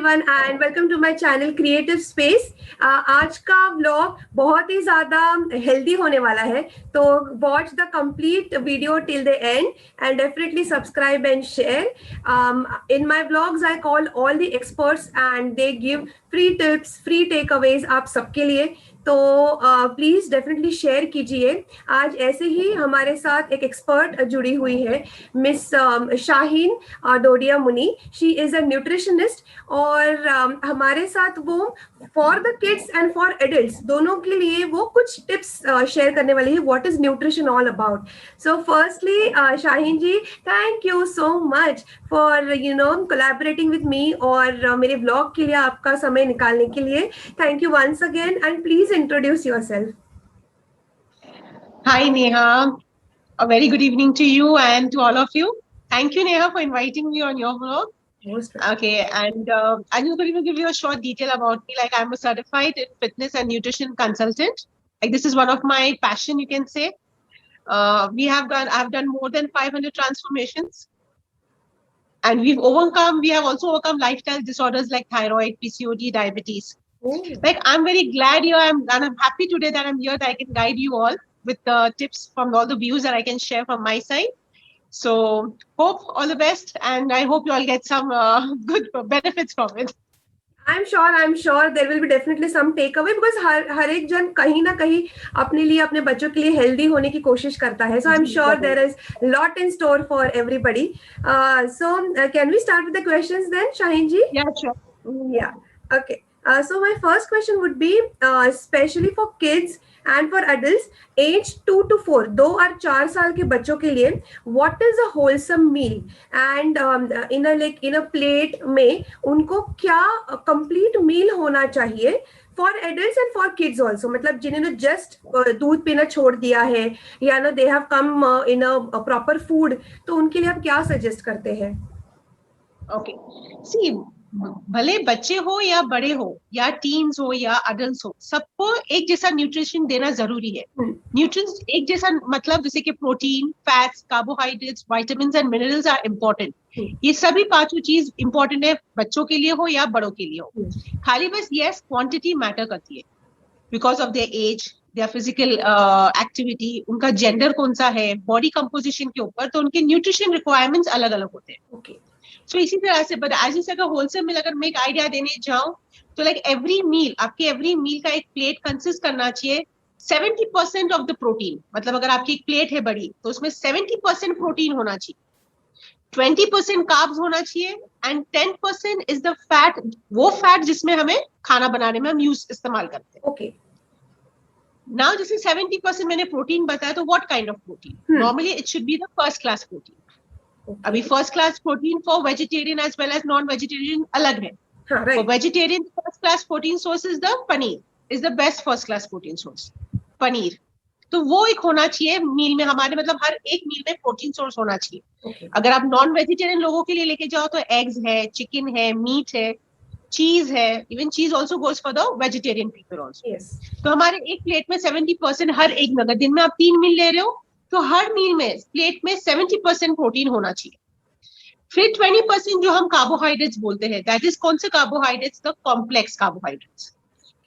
Everyone and welcome to my channel creative space. आज का vlog बहुत ही ज़्यादा हेल्दी होने वाला है, तो watch the complete video till the end and definitely subscribe and share. In my vlogs I call all the experts and they give free tips, free takeaways आप सबके लिए, तो प्लीज़ डेफिनेटली शेयर कीजिए। आज ऐसे ही हमारे साथ एक एक्सपर्ट जुड़ी हुई है, miss Shaheen Dodiya Muni. She is a nutritionist और हमारे साथ वो for the kids and for adults दोनों के लिए वो कुछ टिप्स शेयर करने वाली है, what is nutrition all about. So firstly Shaheen ji, thank you so much for collaborating with me और मेरे ब्लॉग के लिए आपका समय निकालने के लिए। Thank you once again and please introduce yourself. Hi Neha, a very good evening to you and to all of you. Thank you Neha for inviting me on your vlog. Most welcome. Okay, and I'm just going to give you a short detail about me. Like I'm a certified fitness and nutrition consultant. Like this is one of my passion, you can say. I've done more than 500 transformations, and we have also overcome lifestyle disorders like thyroid, PCOD, diabetes. Oh. Like I'm very glad here. I'm happy today that I'm here that I can guide you all with the tips from all the views that I can share from my side. So hope all the best, and I hope you all get some good benefits from it. I'm sure there will be definitely some takeaway because हर एक जन कहीं ना कहीं अपने लिए, अपने बच्चों के लिए हेल्दी होने की कोशिश करता है. So I'm sure there is lot in store for everybody. Can we start with the questions then, Shaheen ji? Yeah, sure. Yeah. Okay. So my first question would be, especially for kids and for adults, age 2 to 4, 2 और 4 साल के बच्चों के लिए, what is a wholesome meal? And in a plate में उनको क्या complete meal होना चाहिए for adults and for kids also? मतलब जिन्होंने just दूध पीना छोड़ दिया है या ना they have come in a proper food, तो उनके लिए आप क्या suggest करते हैं? Okay. See, भले बच्चे हो या बड़े हो या टीन्स हो या अडल्ट हो, सबको एक जैसा न्यूट्रिशन देना जरूरी है. न्यूट्रिशन एक जैसा मतलब जैसे कि protein, fats, carbohydrates, vitamins and minerals are important. ये सभी पांचों चीज इम्पोर्टेंट है, बच्चों के लिए हो या बड़ों के लिए हो. खाली बस यस क्वांटिटी मैटर करती है because of their age, their physical activity, उनका जेंडर कौन सा है, बॉडी कंपोजिशन के ऊपर, तो उनके न्यूट्रिशन रिक्वायरमेंट्स अलग अलग होते हैं. Okay. So इसी तरह से, बट एज अगर होलसेल में अगर मैं एक आइडिया देने जाऊं तो लाइक एवरी मील का एक प्लेट कंसिस्ट करना चाहिए 70% ऑफ द प्रोटीन. मतलब अगर आपकी एक प्लेट है बड़ी तो उसमें 70% प्रोटीन होना चाहिए, 20% कार्ब्स होना चाहिए एंड 10% इज द फैट, वो फैट जिसमें हमें खाना बनाने में हम इस्तेमाल करते हैं. Okay. नाउ जैसे 70% मैंने प्रोटीन बताया, तो what kind of protein? Normally it should be the first class protein. अभी first class protein for vegetarian as well as non vegetarian अलग है. For vegetarian first class protein source is the paneer, is the best first class protein source, paneer. तो वो एक होना चाहिए मील में हमारे, मतलब हर एक मील में प्रोटीन सोर्स होना चाहिए. अगर आप नॉन वेजिटेरियन लोगों के लिए लेके जाओ तो एग्स है, चिकन है, मीट है, चीज है. इवन चीज also goes for the vegetarian people also. तो हमारे एक प्लेट में 70% हर एक में, अगर दिन में आप 3 मील ले रहे हो तो हर मील में प्लेट में 70% प्रोटीन होना चाहिए. फिर 20% जो हम कार्बोहाइड्रेट्स बोलते हैं, दैट इज कौन से carbohydrates? The complex carbohydrates.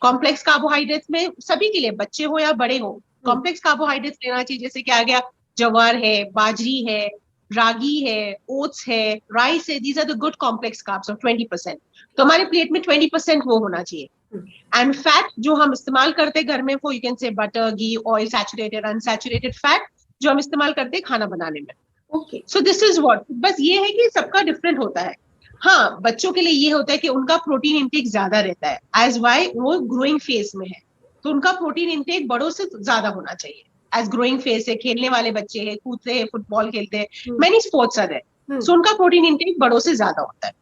Complex carbohydrates में सभी के लिए, बच्चे हो या बड़े हो, कॉम्प्लेक्स कार्बोहाइड्रेट्स लेना चाहिए. जैसे कि आ गया ज्वार है, बाजरी है, रागी है, ओट्स है, राइस है. These are the good complex carbs of 20%. तो हमारे प्लेट में 20% वो होना चाहिए. एंड फैट जो हम इस्तेमाल करते हैं घर में, वो you can say butter, ghee, oil, saturated, unsaturated fat जो हम इस्तेमाल करते हैं खाना बनाने में. Okay. So this is what, बस ये है कि सबका डिफरेंट होता है. हाँ, बच्चों के लिए ये होता है कि उनका प्रोटीन इंटेक ज्यादा रहता है, एज वाई वो ग्रोइंग फेज में है, तो उनका प्रोटीन इंटेक बड़ों से ज्यादा होना चाहिए. एज ग्रोइंग फेज है, खेलने वाले बच्चे हैं, कूदते हैं, फुटबॉल खेलते हैं, मेनी स्पोर्ट्स आर देयर, सो उनका प्रोटीन इंटेक बड़ों से ज्यादा होता है.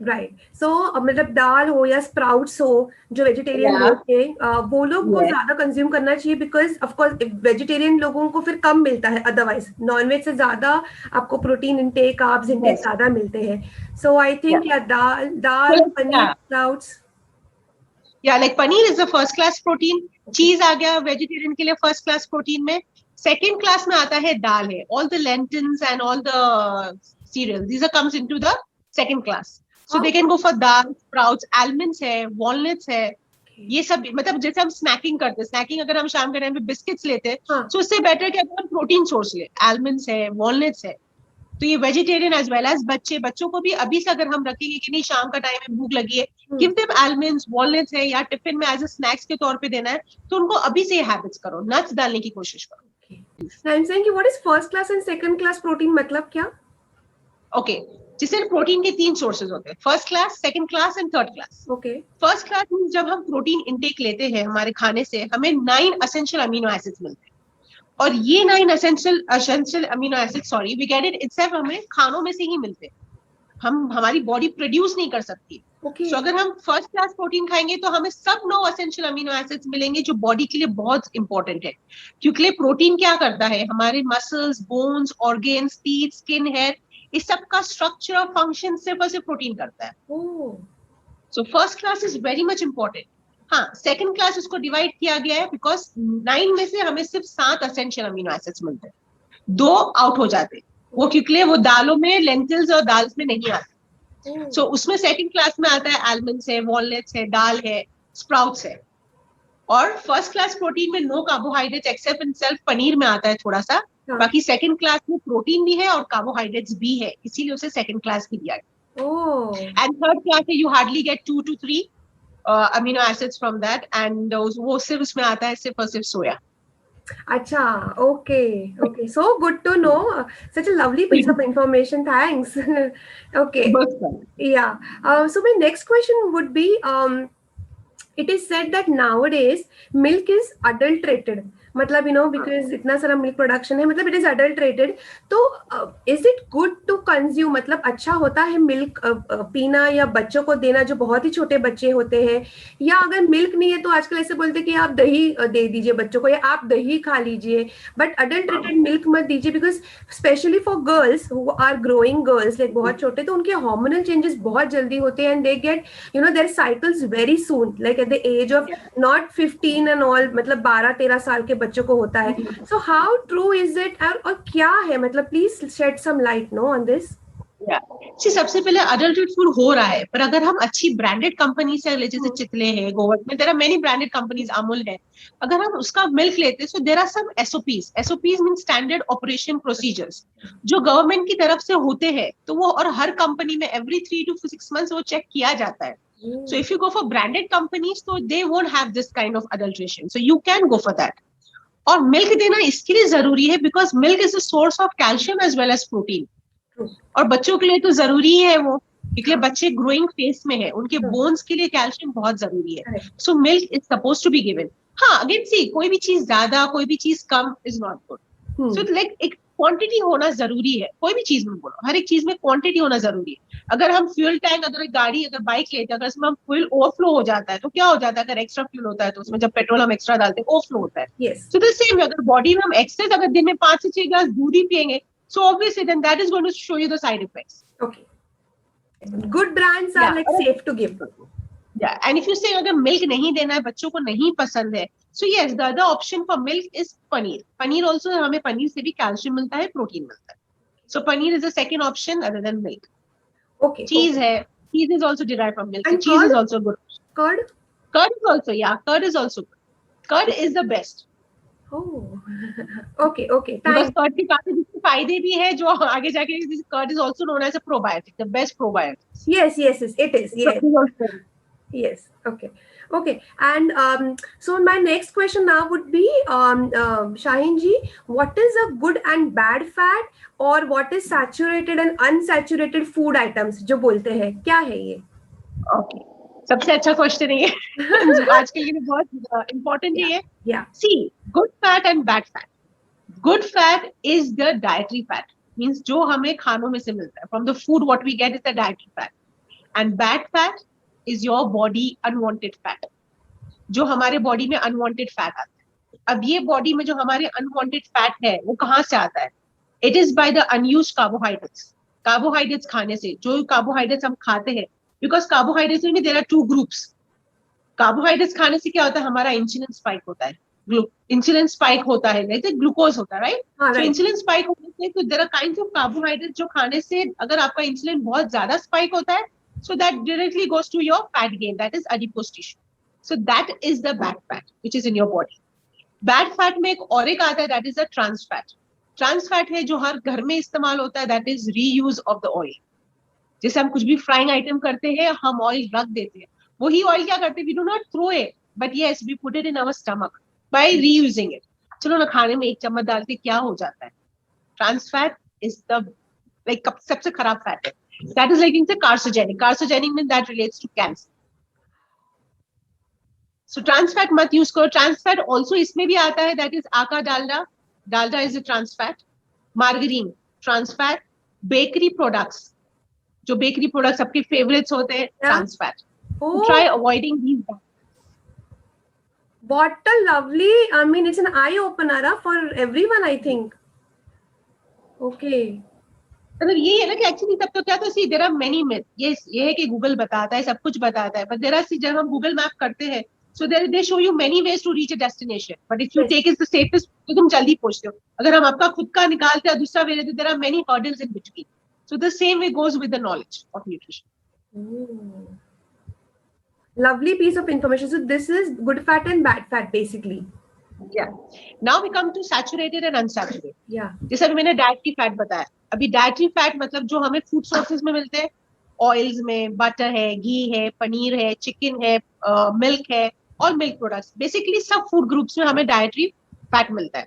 राइट. सो मतलब दाल हो या स्प्राउट्स हो, जो वेजिटेरियन लोग हैं वो लोग को ज्यादा कंज्यूम करना चाहिए, बिकॉज ऑफ कोर्स वेजिटेरियन लोगों को फिर कम मिलता है, अदरवाइज नॉनवेज से ज्यादा आपको प्रोटीन इंटेक, कार्ब्स इंटेक ज्यादा मिलते हैं. So I think dal, paneer, sprouts. या like paneer is the first class protein. चीज आ गया वेजिटेरियन के लिए फर्स्ट क्लास प्रोटीन में. सेकेंड क्लास में आता है दाल है, all the lentils and all the cereal, these are comes into the second class. So they can go for dal, sprouts, almonds है, वॉलनट्स है, ये सब मतलब जैसे हम स्नैकिंग करते हैं, स्नैकिंग अगर हम शाम के टाइम पे बिस्किट्स लेते हैं, तो उससे बेटर क्या हम प्रोटीन सोर्स ले, आलमंड्स है, वॉलनट्स है। तो ये वेजिटेरियन एज वेल एज बच्चों को भी अभी से अगर हम रखेंगे कि नहीं शाम का टाइम में भूख लगी है, गिव देम आलमंड्स, वॉलनट्स है, या टिफिन में एज अ स्नैक्स के तौर पे देना है, तो उनको अभी से ये हैबिट्स करो, नट्स डालने की कोशिश करो। आई एम सेइंग कि what is first class and second class protein, मतलब क्या? ओके, जिससे प्रोटीन के 3 सोर्सेज होते हैं, first class, second class and third class. Okay, first class means जब हम प्रोटीन इंटेक लेते हैं हमारे खाने से, हमें 9 एसेंशियल अमीनो एसिड्स मिलते हैं, और ये 9 essential amino acid, sorry, we get it itself, हमें खानों में से ही मिलते हैं, हमारी बॉडी प्रोड्यूस नहीं कर सकती। ओके, तो अगर हम फर्स्ट क्लास प्रोटीन खाएंगे तो हमें सब 9 एसेंशियल अमीनो एसिड्स मिलेंगे, जो बॉडी के लिए बहुत इंपॉर्टेंट है। क्योंकि प्रोटीन क्या करता है, हमारे muscles, bones, organs, teeth, skin, hair, इस सब का स्ट्रक्चर और फंक्शन सिर्फ और सिर्फ प्रोटीन करता है। So first class is very much important. हाँ, सेकंड क्लास उसको डिवाइड किया गया है बिकॉज 9 में से हमें सिर्फ 7 एसेंशियल अमीनो एसिड्स मिलते हैं, 2 आउट हो जाते हैं, वो क्योंकि वो दालों में, लेंटिल्स और दाल्स में नहीं आते। सो उसमें सेकंड क्लास में आता है आलमंड्स है, वॉलनट्स है, दाल है, स्प्राउट्स है। और फर्स्ट क्लास प्रोटीन में no carbohydrates except in self, paneer में आता है थोड़ा सा, बाकी सेकंड क्लास में प्रोटीन भी है और कार्बोहाइड्रेट्स भी है, इसीलिए उसे सेकंड क्लास भी दिया गया। एंड थर्ड क्लास में you hardly gate 2 to 3 amino acids from that, and वो सिर्फ उसमें आता है सिर्फ और सिर्फ सोया। Acha, okay, okay. So good to know. Such a lovely piece of information. Thanks. Okay. Yeah. So my next question would be, it is said that nowadays milk is adulterated. मतलब because इतना सारा milk production है, मतलब it is adulterated, तो is it good to consume, मतलब अच्छा होता है मिल्क पीना या बच्चों को देना जो बहुत ही छोटे बच्चे होते हैं, या अगर मिल्क नहीं है तो आजकल ऐसे बोलते हैं कि आप दही दे दीजिए बच्चों को, या आप दही खा लीजिए, बट अडल्ट्रेटेड मिल्क मत दीजिए, because specially for girls who are growing girls, like बहुत छोटे, तो उनके हार्मोनल चेंजेस बहुत जल्दी होते हैं, and they get their cycles very soon, like at the age of not 15 and all, मतलब 12-13 साल के बच्चों को होता है. So how true is it, और क्या है, मतलब please shed some light no on this. सबसे पहले अडल्ट्रेट फूड हो रहा है, पर अगर हम अच्छी ब्रांडेड कंपनी से, जैसे चितले है, Govardhan, there are many branded companies, Amul है, अगर हम उसका मिल्क लेते हैं, so there are some SOPs. SOPs mean standard operation procedures, जो गवर्नमेंट की तरफ से होते हैं, तो वो और हर कंपनी में एवरी 3 to 6 months वो चेक किया जाता है. So if you go for branded companies, so they won't have this kind of adulteration. So you can go for that. और मिल्क देना इसके लिए जरूरी है because milk is a source of calcium as well as protein, और बच्चों के लिए तो जरूरी है वो, क्योंकि बच्चे ग्रोइंग फेज में है, उनके बोन्स के लिए कैल्शियम बहुत जरूरी है. So milk is suppose to be given. हाँ, अगेन सी, कोई भी चीज ज्यादा, कोई भी चीज कम is not good. So like एक क्वांटिटी होना जरूरी है, कोई भी चीज में बोलो, हर एक चीज में क्वांटिटी होना जरूरी है. अगर हम फ्यूल टैंक, अगर गाड़ी, अगर बाइक लेते हैं, अगर उसमें हम फ्यूल ओवरफ्लो हो जाता है तो क्या हो जाता है, अगर एक्स्ट्रा फ्यूल होता है तो उसमें जब पेट्रोल हम एक्स्ट्रा डालते हैं ओवरफ्लो होता है. सो द सेम, अगर बॉडी में हम एक्सेस, अगर दिन में 5 से 6 ग्लास दूध ही पियेंगे, so obviously then that is going to show you the side effects. Okay. Good brands are like safe to give. Yeah, and if you say अगर milk नहीं देना है, बच्चों को नहीं पसंद है, so yes, the other option for milk is paneer. Paneer also, हमें पनीर से भी कैल्शियम मिलता है, प्रोटीन मिलता है. So paneer is the second option other than milk. Okay. Cheese है, cheese is also derived from milk. And cheese is also good. Curd? Curd is also, yeah, curd is also good. Curd is the best. Oh, okay, okay. Because curd के काफी फायदे भी है, जो आगे जाके, curd is also known as a probiotic, the best probiotic. Yes, it is. Yes. Yes. Okay. Okay. And so my next question now would be, Shaheen ji, what is a good and bad fat, or what is saturated and unsaturated food items जो बोलते हैं, क्या है ये? Okay. सबसे अच्छा question है ये, आज के लिए बहुत इंपॉर्टेंट है ये. See, good fat and bad fat. Good fat is the dietary fat, means जो हमें खानों में से मिलता है, from the food what we get is the dietary fat. And bad fat is your body unwanted fat, जो हमारे body में अनवांटेड फैट आता है. अब ये बॉडी में जो हमारे अनवांटेड फैट है, वो कहाँ से आता है? It is by the unused carbohydrates. Carbohydrates खाने से, जो कार्बोहाइड्रेट्स हम खाते हैं, बिकॉज कार्बोहाइड्रेट्स में देयर आर 2 ग्रुप्स. कार्बोहाइड्रेट्स खाने से क्या होता है, हमारा इंसुलिन स्पाइक होता है, इंसुलिन स्पाइक होता है, जैसे ग्लूकोज होता है, राइट? तो इंसुलिन स्पाइक होने से, तो there are kinds of carbohydrate जो खाने से, अगर आपका इंसुलिन बहुत ज्यादा स्पाइक होता है, so that directly goes to your fat gain, that is adipose tissue. So that is the bad fat which is in your body. Bad fat में एक आता है, that is a trans fat. Trans fat है जो हर घर में इस्तेमाल होता है, that is reuse of the oil. जैसे हम कुछ भी फ्राइंग आइटम करते हैं, हम ऑयल रख देते हैं, वही ऑयल क्या करते हैं, we do not throw it, but yes, we put it in our stomach by reusing it. चलो ना, खाने में 1 चम्मच डालते क्या हो जाता है. Trans fat is the like सबसे खराब फैट है. That is like it's a carcinogenic. Carcinogenic means that relates to cancer. So trans fat मत use करो. Trans fat also इसमें भी आता है, that is आका Dalda. Dalda is a trans fat. Margarine trans fat. Bakery products, जो bakery products सबके favorites होते हैं, trans fat. Oh. Try avoiding these. What a lovely, I mean, it's an eye opener for everyone, I think. Okay. मतलब ये है ना कि actually तब तो क्या था, सी देयर आर मेनी मिथ. ये है कि गूगल बताता है, सब कुछ बताता है, बट देयर आर, सी जब हम गूगल मैप करते हैं, so they show you many ways to reach a destination, but if you take is the safest, तो तुम जल्दी पहुंचते हो. अगर हम आपका खुद का निकालते हैं दूसरा way, there are many hurdles in between. So the same way goes with the knowledge of nutrition. Lovely piece of information. So this is good fat and bad fat basically. Yeah. Now we come to saturated and unsaturated. Yeah. जैसे अभी मैंने dietary fat बताया. अभी dietary fat मतलब जो हमें food sources में मिलते हैं, ऑयल्स में बटर है, घी है, पनीर है, चिकन है, मिल्क है और मिल्क प्रोडक्ट्स. बेसिकली सब फूड ग्रुप्स में हमें डाइटरी फैट मिलता है.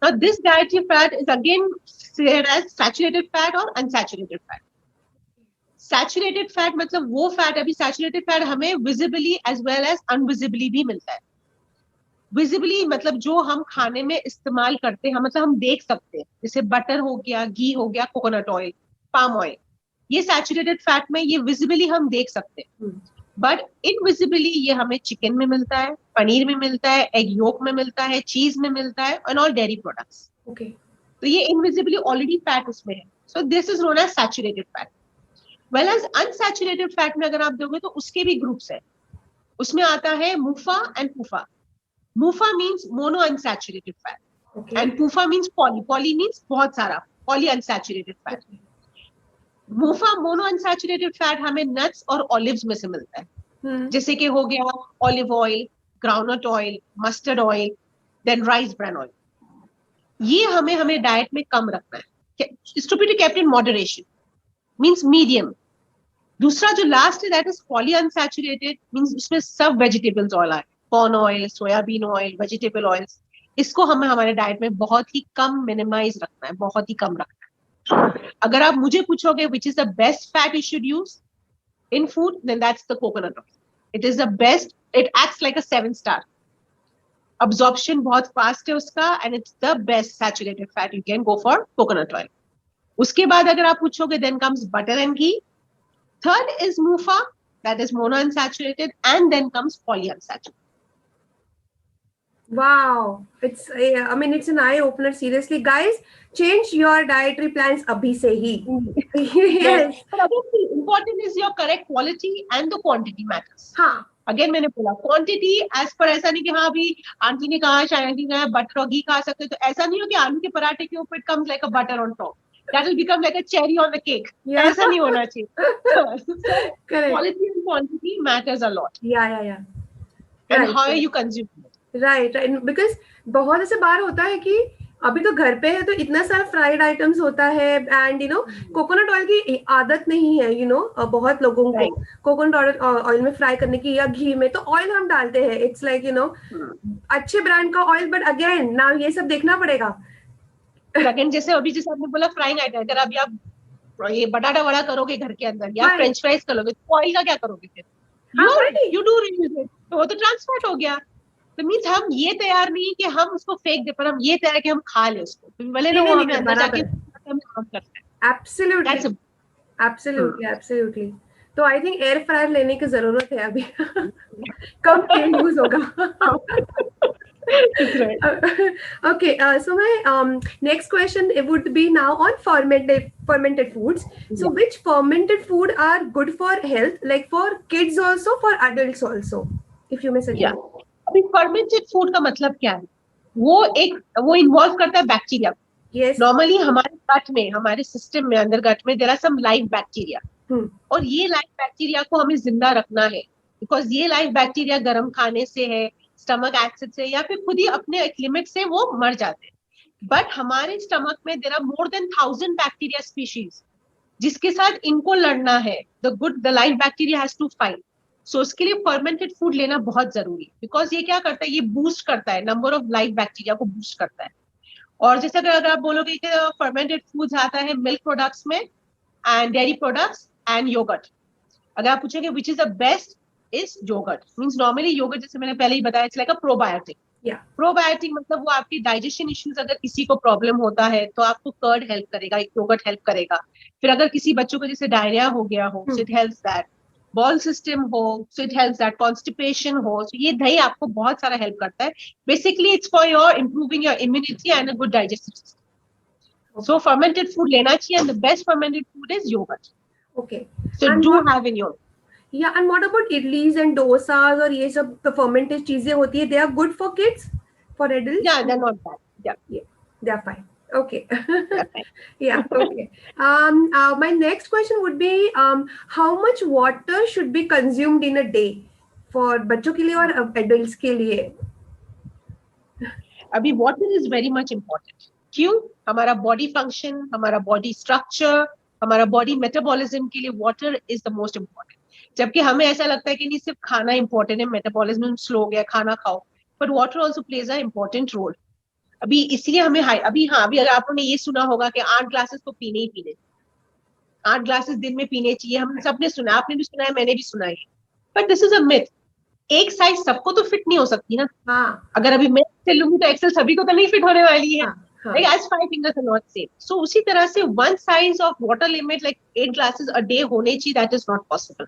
Now this dietary fat is again said as saturated fat or unsaturated fat. Saturated fat मतलब वो फैट, अभी saturated fat हमें visibly as well as unvisibly भी मिलता है. विजिबली मतलब जो हम खाने में इस्तेमाल करते हैं, मतलब हम देख सकते हैं, जैसे बटर हो गया, घी हो गया, कोकोनट ऑयल, पाम ऑयल, ये सैचुरेटेड फैट में ये विजिबली हम देख सकते हैं. बट इनविजिबली ये हमें चिकन में मिलता है, पनीर में मिलता है, एग योक में मिलता है, चीज में मिलता है एंड ऑल डेयरी प्रोडक्ट्स. तो ये इनविजिबली ऑलरेडी फैट उसमें है. So this is known as saturated fat. Well as unsaturated fat में अगर आप दोगे तो उसके भी ग्रुप्स है. उसमें आता है मुफा and पुफा. Mufa means monounsaturated fat, and PUFA means poly. Poly means बहुत सारा, polyunsaturated fat. Mufa monounsaturated fat हमें nuts और olives में से मिलता है. जैसे कि हो गया olive oil, groundnut oil, mustard oil, then rice bran oil. ये हमें डाइट में कम रखना है. It's to be kept in moderation, means medium. दूसरा जो लास्ट है, that is polyunsaturated, means उसमें सब vegetables oil है. Corn oil, soybean oil, vegetable oils, इसको हमें हमारे डाइट में बहुत ही कम मिनिमाइज रखना है, बहुत ही कम रखना है. अगर आप मुझे पूछोगे which is the best fat you should use in food, then that's the coconut oil. It is the best. It acts like a 7 star. Absorption बहुत फास्ट है उसका, and it's the best saturated fat. You can go for coconut oil. उसके बाद अगर आप पूछोगे, then comes butter and ghee. Third is MUFA, that is monounsaturated, and then comes polyunsaturated. Wow, it's I mean it's an eye opener, seriously guys. Change your dietary plans abhi se hi. Yes, but again the important is your correct quality and the quantity matters. हाँ, again मैंने बोला quantity as per, ऐसा नहीं कि हाँ अभी aunty ने कहा, शायद ने कहा बटर और घी खा सकते हो, तो ऐसा नहीं हो कि आलू के पराठे के ऊपर it comes like a butter on top. That will become like a cherry on the cake. Yeah. ऐसा नहीं होना चाहिए. correct. Quality and quantity matters a lot. Yeah. And right, how you consume it. Right. Because बहुत ऐसे बार होता है कि अभी तो घर पे है तो इतना सारा फ्राइड आइटम्स होता है, and you know coconut oil की आदत नहीं है, यू नो बहुत लोगों को कोकोनट ऑयल में फ्राई करने की, या घी में, तो ऑयल हम डालते हैं. इट्स लाइक यू नो अच्छे ब्रांड का ऑयल, बट अगेन ना ये सब देखना पड़ेगा. अगेन जैसे आपने बोला फ्राइंग आइटम, अगर अभी आप ये बटाटा वड़ा करोगे घर के अंदर या फ्रेंच फ्राइज करोगे, तो ऑयल का क्या करोगे फिर? यू डू रीयूज इट, तो वो तो ट्रांसफर हो गया. तो मीन्स हम ये तैयार नहीं कि हम उसको फेंक दे, पर हम ये तैयार कि हम खा ले उसको, भले ना वो हमें अंदर जाके काम करता है. एब्सोल्युटली. तो आई थिंक एयर फ्रायर लेने की जरूरत है अभी. कम तेल यूज होगा. Okay, so my next question would be now on fermented foods. So which fermented food are good for health, like for kids also, for adults also, if you may suggest? अभी fermented food का मतलब क्या है? वो involve करता है bacteria. Yes. Normally हमारे गट में, हमारे सिस्टम में, अंदर गट में there are some live bacteria. और ये लाइव बैक्टीरिया को हमें जिंदा रखना है, बिकॉज ये लाइव बैक्टीरिया गर्म खाने से है, स्टमक एसिड से, या फिर खुद ही अपने एक लिमिट से वो मर जाते हैं. बट हमारे स्टमक में there are more than 1000 bacteria species जिसके साथ इनको लड़ना है. The live bacteria has to fight. So उसके लिए फर्मेंटेड फूड लेना बहुत जरूरी है, बिकॉज ये क्या करता है, ये बूस्ट करता है, नंबर ऑफ लाइव बैक्टीरिया को बूस्ट करता है. और जैसे अगर आप बोलोगे कि फर्मेंटेड फूड्स आता है मिल्क प्रोडक्ट्स में and dairy products and yogurt. अगर आप पूछोगे which is the best, is yogurt. Means normally yogurt, जैसे मैंने पहले ही बताया, it's like a probiotic. Probiotic मतलब वो आपकी डाइजेशन इश्यूज, अगर किसी को प्रॉब्लम होता है तो आपको कर्ड हेल्प करेगा, योगर्ट हेल्प करेगा. फिर अगर किसी बच्चों को जैसे डायरिया हो गया हो, so it helps that. Bowel system हो, so it helps that. Constipation हो, सो ये दही आपको बहुत सारा हेल्प करता है. Basically it's for your improving your immunity and a good digestive system. So fermented food लेना चाहिए, and the best fermented food is yogurt. Okay. So And do what, have in your. yeah, and what about idlis and dosas और ये सब fermented चीजें होती है, they are good for kids, for adults? Yeah, they're not bad. Yeah, they are fine. Okay. they're fine. Yeah, okay. My next question would be, how much water should be consumed in a day for बच्चों के लिए और adults के लिए? अभी water is very much important. क्यों? हमारा body function, हमारा body structure, हमारा बॉडी मेटाबॉलिज्म के लिए water is the most important. जबकि हमें ऐसा लगता है कि नहीं, सिर्फ खाना इंपॉर्टेंट है, मेटाबॉलिज्म स्लो हो गया, खाना खाओ, but water also plays a important role. अभी इसलिए हमें अभी अगर आपने ये सुना होगा कि 8 ग्लासेस तो पीने ही पीने, 8 ग्लासेस दिन में पीने चाहिए. हम सबने सुना, आपने भी सुना है, मैंने भी सुना है, but this is a myth. एक साइज सबको तो फिट नहीं हो सकती ना. अगर अभी मैं चलूंगी तो एक्सेल सभी को तो नहीं फिट होने वाली है. Like as 5 fingers are not same. So उसी तरह से one size of water limit like 8 glasses a day होने चाहिए, that is not possible.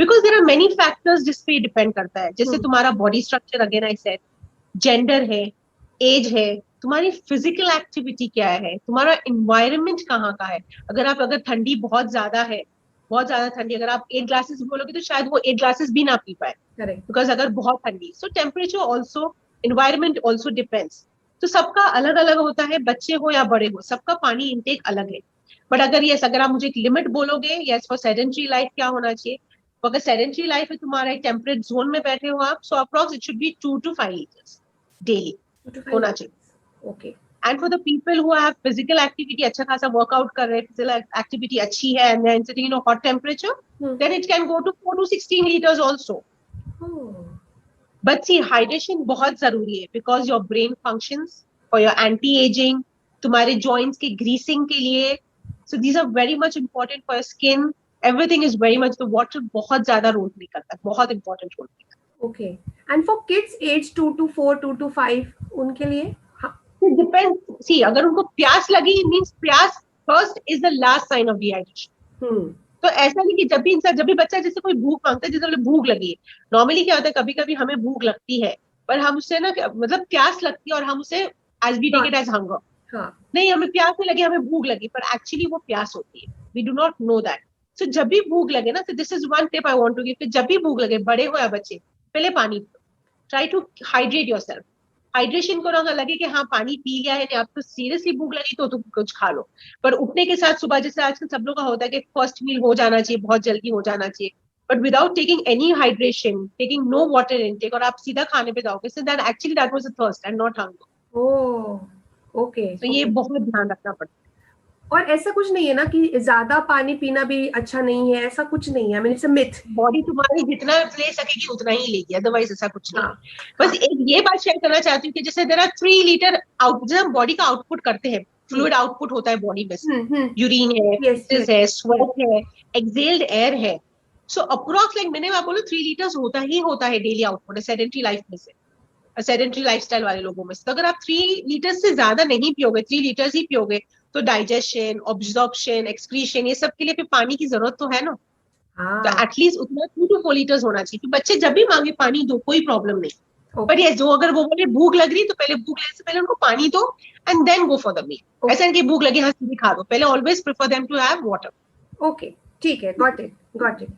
Because there are many factors जिस पे depend करता है. जैसे तुम्हारा body structure, again I said, gender है, age है, तुम्हारी physical activity क्या है, तुम्हारा environment कहाँ का है. अगर ठंडी बहुत ज्यादा है, बहुत ज्यादा ठंडी, अगर आप 8 glasses बोलोगे तो शायद वो 8 glasses भी ना पी पाए. Correct. Because अगर बहुत ठंडी, so temperature also, environment also depends. तो सबका अलग अलग होता है, बच्चे हो या बड़े हो, सबका पानी इंटेक अलग है. बट अगर आप मुझे एक लिमिट बोलोगे, यस फॉर सेडेंटरी लाइफ क्या होना चाहिए, तो अगर सेडेंटरी लाइफ है, तुम्हारा एक टेम्परेट जोन में बैठे हो आप, so approx it should be 2 to 5 liters daily होना चाहिए. Okay. And for the people who have physical activity, अच्छा खासा वर्कआउट कर रहे हैं, फिजिकल एक्टिविटी अच्छी है, and then sitting in a hot temperature, then it can go to 4 to 16 liters also. But see, hydration बहुत जरूरी है, because your brain functions, for your anti-aging, तुम्हारे joints के greasing के लिए, so these are very much important for your skin. Everything is very much, the water बहुत ज्यादा role play करता है, बहुत important रोल प्ले करता है. Okay. And for kids age 2 to 4, 2 to 5, उनके लिए? It depends. See, अगर उनको प्यास लगी, means प्यास first is the last sign of dehydration. तो ऐसा नहीं कि जब भी बच्चा जैसे कोई भूख मांगता है, जैसे भूख लगी है, नॉर्मली क्या होता है, कभी कभी हमें भूख लगती है, पर हम उससे ना, मतलब प्यास लगती है और हम उसे as we take it as hunger. नहीं, हमें प्यास नहीं लगी, हमें भूख लगी, पर एक्चुअली वो प्यास होती है. We do not know that. So जब भी भूख लगे ना, तो this is one tip I want to give, जब भी भूख लगे, बड़े हो या बच्चे, पहले पानी पियो. Try to hydrate yourself. Hydration को अगर लगे कि हाँ पानी पी लिया है, आपको सीरियसली भूख लगी तो तुम कुछ खा लो, पर उठने के साथ सुबह, जैसे आजकल सब लोग का होता है कि फर्स्ट मील हो जाना चाहिए, बहुत जल्दी हो जाना चाहिए, but without taking any hydration, taking no water intake, और आप सीधा खाने पे जाओगे, so that actually that was a thirst and not hunger. Oh, okay. तो ये बहुत ध्यान रखना पड़ता है. और ऐसा कुछ नहीं है ना कि ज्यादा पानी पीना भी अच्छा नहीं है, ऐसा कुछ नहीं है. I mean, it's a myth. Body तुम्हारी जितना ले सकेगी उतना ही लेगी, अदरवाइज ऐसा कुछ नहीं. बस एक ये बात शेयर करना चाहती हूँ कि जैसे देयर आर 3 लीटर आउट, जब हम बॉडी का आउटपुट करते हैं, फ्लूइड आउटपुट होता है बॉडी में से, यूरिन है, है, स्वेट है, एक्सेल्ड एयर है. सो अप्रॉक्स लाइक मैंने आप बोला 3 लीटर्स होता है डेली आउटपुट सेडेंटरी लाइफ में से, सेडेंटरी लाइफस्टाइल वाले लोगों में से. तो अगर आप 3 लीटर से ज्यादा नहीं पियोगे, 3 लीटर्स ही पियोगे, तो डाइजेशन, ऑब्जॉर्प्शन, एक्सक्रीशन, ये सब के लिए फिर पानी की जरूरत तो है ना. तो एटलीस्ट उतना 2 to 4 लीटर्स होना चाहिए. बच्चे जब भी मांगे पानी दो, कोई प्रॉब्लम नहीं. पर ये जो अगर वो बोले भूख लग रही, तो पहले भूख लगने से पहले उनको पानी दो and then go for the meal. ऐसा नहीं कि भूख लगी हाँ सीधे खा दो, पहले always prefer them to have water. Okay, ठीक है, got it.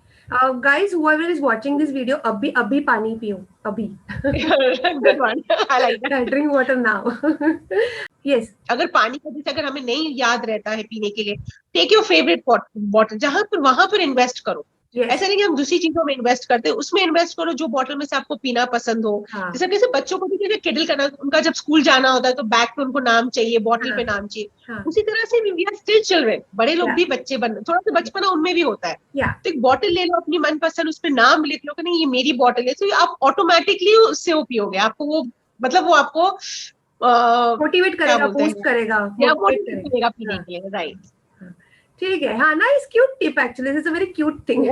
Guys, whoever is watching this video, अभी पानी पियो, अभी. Good one. I like that. Drink water now. Yes, अगर पानी का जैसे अगर हमें नहीं याद रहता है पीने के लिए, टेक योर फेवरेट बॉटल, जहां पर वहां पर इन्वेस्ट करो। यस, ऐसा नहीं कि हम दूसरी चीजों में इन्वेस्ट करते हैं, उसमें इन्वेस्ट करो जो बॉटल में से आपको पीना पसंद हो। हाँ, जैसे कैसे बच्चों को भी कैसे किडल करना, उनका जब स्कूल जाना होता है तो बैग पे उनको नाम चाहिए, बॉटल हाँ, पे नाम चाहिए। हाँ, उसी तरह से वी आर स्टिल चिल्ड्रन, बड़े लोग या, भी बच्चे बन, थोड़ा सा बचपना उनमें भी होता है। या, तो एक बॉटल ले लो अपनी मनपसंद, उस पर नाम लिख लो कि नहीं ये मेरी बॉटल है, तो आप ऑटोमेटिकली उससे वो पियोगे। आपको वो मतलब वो आपको मोटिवेट क्या करेगा, बोलते बूस्ट हैं, करेगा, या मोटिवेट मोटिवेट करेगा करेगा, पीने हाँ, के लिए, राइट। हाँ, ठीक है, हाँ, nice, cute tip actually, this is a very cute thing.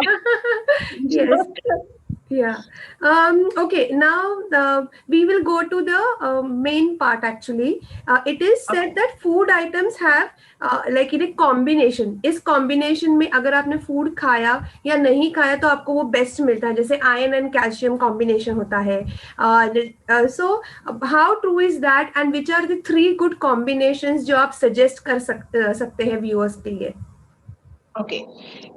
Yes. Yeah. Okay. Now we will go to the main part. Actually, it is said that food items have like in a combination. इस combination में अगर आपने food खाया या नहीं खाया तो आपको वो best मिलता है. जैसे iron and calcium combination होता है. So how true is that? And which are the 3 good combinations जो आप suggest कर सकते हैं viewers के लिए? Okay,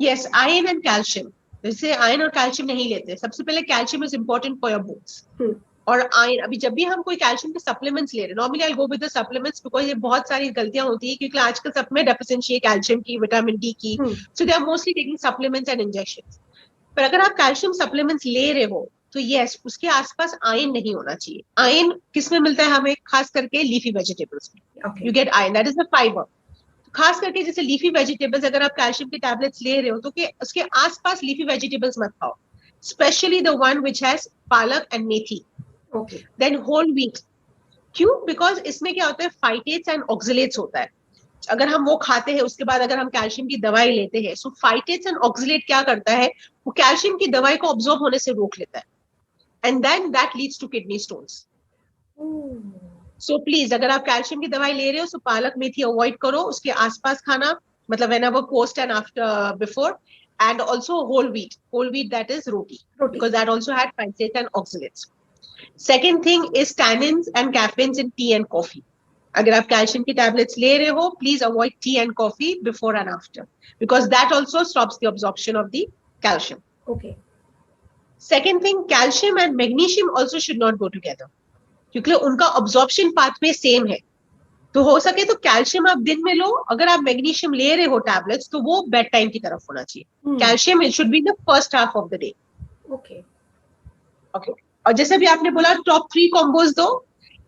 yes, iron and calcium. जैसे आयरन और कैल्शियम नहीं लेते, सबसे पहले calcium is important for your bones. और आयरन, अभी जब भी हम कोई कैल्शियम के सप्लीमेंट्स ले रहे हैं, normally I go with the supplements because ये बहुत सारी गलतियां होती है क्योंकि आजकल सब में डेफिशिएंसी है कैल्शियम की, विटामिन डी की, so they are mostly taking supplements and injections. पर अगर आप कैल्शियम सप्लीमेंट्स ले रहे हो तो यस, उसके आसपास आयरन नहीं होना चाहिए। आयरन किसमें मिलता है हमें? खास करके लीफी वेजिटेबल्स में you get iron, that is the fibre. खास करके जैसे लीफी वेजिटेबल्स, अगर आप कैल्शियम के टैबलेट्स ले रहे हो तो कि उसके आसपास लीफी वेजिटेबल्स मत खाओ, specially the one which has palak and methi, then whole wheat. क्यों? बिकॉज इसमें क्या होता है, फाइटेट्स एंड ऑक्सलेट्स होता है। अगर हम वो खाते हैं उसके बाद अगर हम कैल्शियम की दवाई लेते हैं, सो फाइटेट्स एंड ऑक्सलेट क्या करता है, वो कैल्शियम की दवाई को ऑब्जॉर्ब होने से रोक लेता है, and then that leads to kidney stones. So please अगर आप कैल्शियम की दवाई ले रहे हो, सो पालक मेथी अवॉइड करो, उसके आसपास खाना, मतलब whenever post and after before, and also whole wheat that is roti, because that also had phytates and oxalates. Second thing is tannins and caffeines in tea and coffee. अगर आप कैल्शियम की tablets ले रहे हो, please avoid T and coffee before and after, because that also stops the absorption of the calcium. Okay. Second thing, calcium and magnesium also should not go together, क्योंकि उनका absorption pathway same है। तो हो सके तो calcium आप दिन में लो, अगर आप मैग्नीशियम ले रहे हो टैबलेट्स तो वो बेड टाइम की तरफ होना चाहिए। Calcium it should be the first half of the day. Okay, okay, और जैसे भी आपने बोला टॉप 3 कॉम्बोज दो,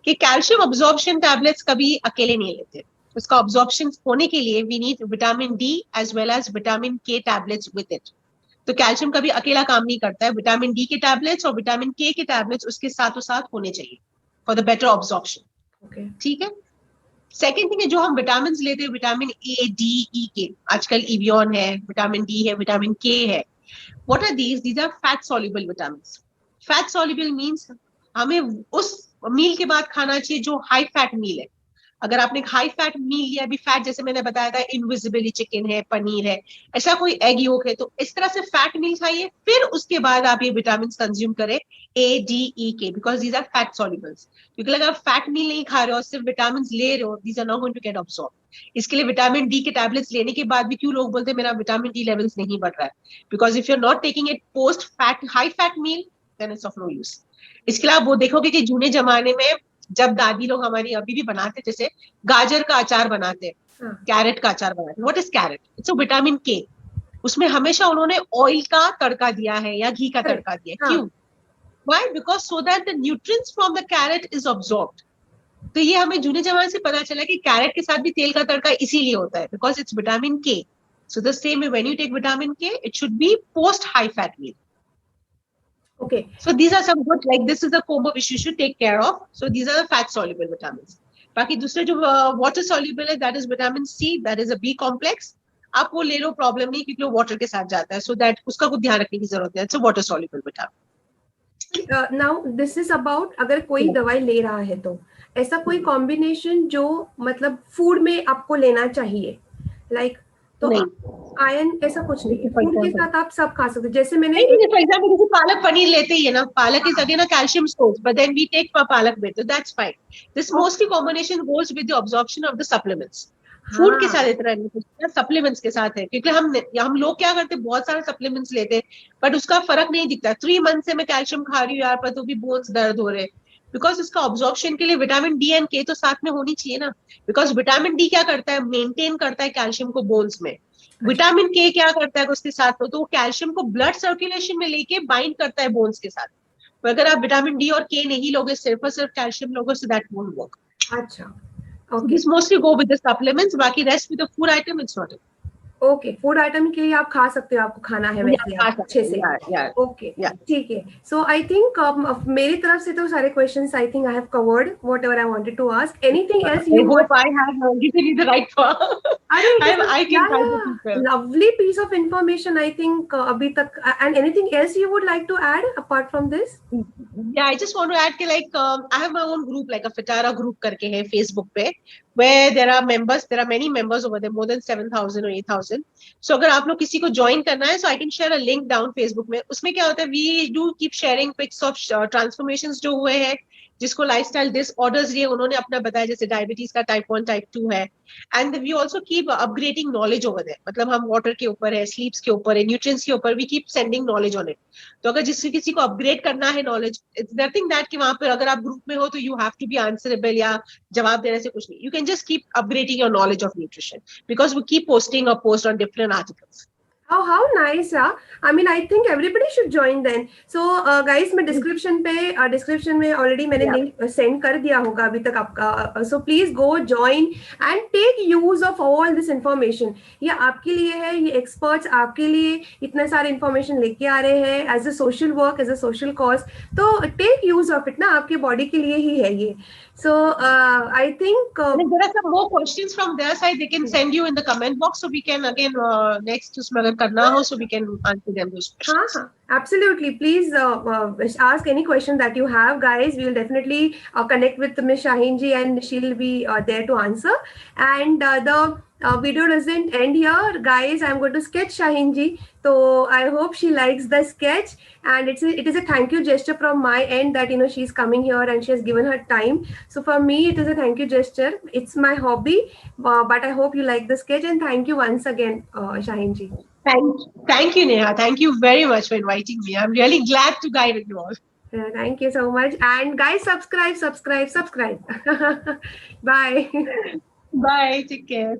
कि कैल्शियम अब्जॉर्प्शन टैबलेट्स कभी अकेले नहीं लेते, उसका अब्जॉर्प्शन होने के लिए we need vitamin D as well as vitamin K tablets with it. तो कैल्शियम कभी अकेला काम नहीं करता है, विटामिन डी के टैबलेट्स और विटामिन के टैबलेट्स उसके साथ होने चाहिए फॉर द बेटर अब्जॉर्प्शन। ठीक है। सेकेंड थिंग है जो हम विटामिन लेते हैं, विटामिन ए, डी, ई के, आजकल इवियन है, विटामिन डी है, विटामिन के है। What are these? These are fat soluble vitamin. Fat soluble means हमें उस मील के बाद खाना चाहिए जो हाई फैट मील है। अगर आपने हाई फैट मील लिया, अभी फैट जैसे मैंने बताया था, इनविजिबली चिकन है, पनीर है, ऐसा कोई एग योक है, तो इस तरह से फैट मील खाइए, फिर उसके बाद आप ये विटामिन कंज्यूम करें, ए, डी, ई के, बिकॉज दीज आर फैट सॉल्युबल्स। क्योंकि अगर आप फैट मील नहीं खा रहे हो, सिर्फ विटामिन ले रहे हो, these are not going to get absorb. इसके लिए विटामिन डी के टैबलेट्स लेने के बाद भी क्यों लोग बोलते हैं मेरा विटामिन डी लेवल्स नहीं बढ़ रहा है, because if you are not taking it post fat high fat meal, then it's of no use. इसके लिए आप वो देखोगे कि जूने जमाने में जब दादी लोग हमारी अभी भी बनाते, जैसे गाजर का अचार बनाते, कैरेट का अचार बनाते, what is carrot? It's a vitamin K. उसमें हमेशा उन्होंने ऑयल का तड़का दिया है या घी का तड़का दिया है। क्यों? Why? Because so that the nutrients from the carrot is absorbed. तो ये हमें जूने जमाने से पता चला कि कैरेट के साथ भी तेल का तड़का इसीलिए होता है, because it's vitamin K. So the same way when you take vitamin K, it should be post high fat meal. Okay. So these are some good, like this is a combo which you should take care of. So these are the fat soluble vitamins. बाकी दूसरे जो water soluble है, that is vitamin C, that is a B complex. आप वो ले लो, problem नहीं, क्योंकि वो वाटर के साथ जाता है, so that उसका कुछ ध्यान रखने की जरूरत है। It's a water soluble vitamin. Now this is about अगर कोई दवाई ले रहा है तो ऐसा कोई कॉम्बिनेशन जो मतलब फूड में आपको लेना चाहिए, लाइक तो आयरन ऐसा कुछ नहीं है, फूड के साथ आप सब खा सकते। जैसे मैंने फॉर एग्जांपल जैसे पालक पनीर लेते ही है ना, palak is again a calcium source, but then we take palak with, that's fine. This mostly combination goes with the absorption of the supplements. Food के साथ इतना नहीं, सप्लीमेंट्स के साथ है, क्योंकि हम लोग क्या करते हैं, बहुत सारे सप्लीमेंट्स लेते हैं बट उसका फर्क नहीं दिखता। 3 मंथ से मैं कैल्शियम खा रही हूँ यार, पर तो भी बोन्स दर्द हो रहे हैं, बिकॉज उसका ऑब्जॉर्प्शन के लिए विटामिन डी एंड के तो साथ में होनी चाहिए ना, बिकॉज विटामिन डी क्या करता है, मेंटेन करता है कैल्शियम को बोन्स में, विटामिन के क्या करता है उसके साथ में, तो वो कैल्शियम को ब्लड सर्कुलेशन में लेके बाइंड करता है बोन्स के साथ। तो अगर आप विटामिन डी और के नहीं लोगे, सिर्फ और सिर्फ कैल्शियम लोगे, सो दैट वोंट वर्क। अच्छा, So okay this mostly go with the supplements, बाकी rest with the food item it's not. Okay, food item के लिए आप खा सकते हो, आपको खाना है वैसे Yeah, आप अच्छे से। yeah, okay yeah. ठीक है। सो आई थिंक मेरी तरफ से तो सारे questions I think I have covered whatever I wanted to ask. Anything else I you hope I have given you the right path. अरे I can guide the people. lovely piece of information I think अभी तक। and anything else you would like to add apart from this? Yeah, I just want to add कि like I have my own group, like a Fitara group करके है Facebook पे, where there are many members over there, more than 7,000 or 8,000. So अगर आप लोग किसी को join करना है, so I can share a link down Facebook में। उसमें क्या होता है, we do keep sharing pics of transformations जो हुए हैं, जिसको लाइफस्टाइल डिसऑर्डर्स ये उन्होंने अपना बताया, जैसे डायबिटीज का टाइप 1 टाइप 2 है। And we also keep upgrading knowledge over there, मतलब हम वाटर के ऊपर है, स्लीप्स के ऊपर है, न्यूट्रिएंट्स के ऊपर, we keep sending knowledge on it. तो अगर जिससे किसी को अपग्रेड करना है नॉलेज, इट्स नथिंग दैट कि वहां पर अगर आप ग्रुप में हो तो you have to be answerable या जवाब देने से कुछ नहीं, you can just keep upgrading your knowledge of nutrition because we keep posting a post on different articles. How nice, yeah. I mean, I think everybody should join then. So, guys, मैं description में already मैंने link send कर दिया होगा अभी तक आपका. So please go join and take use of all this information. ये आपके लिए है, ये experts आपके लिए इतने सारे information लेके आ रहे हैं as a social work, as a social cause. तो take use of it ना, आपके body के लिए ही है ये. So I think and if there are some more questions from their side, they can send you in the comment box, so we can again next उसमें अगर करना हो, so we can answer them those questions. Absolutely. Please ask any question that you have, guys. We will definitely connect with Ms. Shaheen ji and she'll be there to answer. And the video doesn't end here, guys. I'm going to sketch Shaheen ji. So I hope she likes the sketch, and it is a thank you gesture from my end that she's coming here and she has given her time. So for me, it is a thank you gesture. It's my hobby, but I hope you like the sketch, and thank you once again, Shaheen ji. Thank you, Neha. Thank you very much for inviting me. I'm really glad to guide you all. Thank you so much. And guys, subscribe. Bye. Bye. Take care.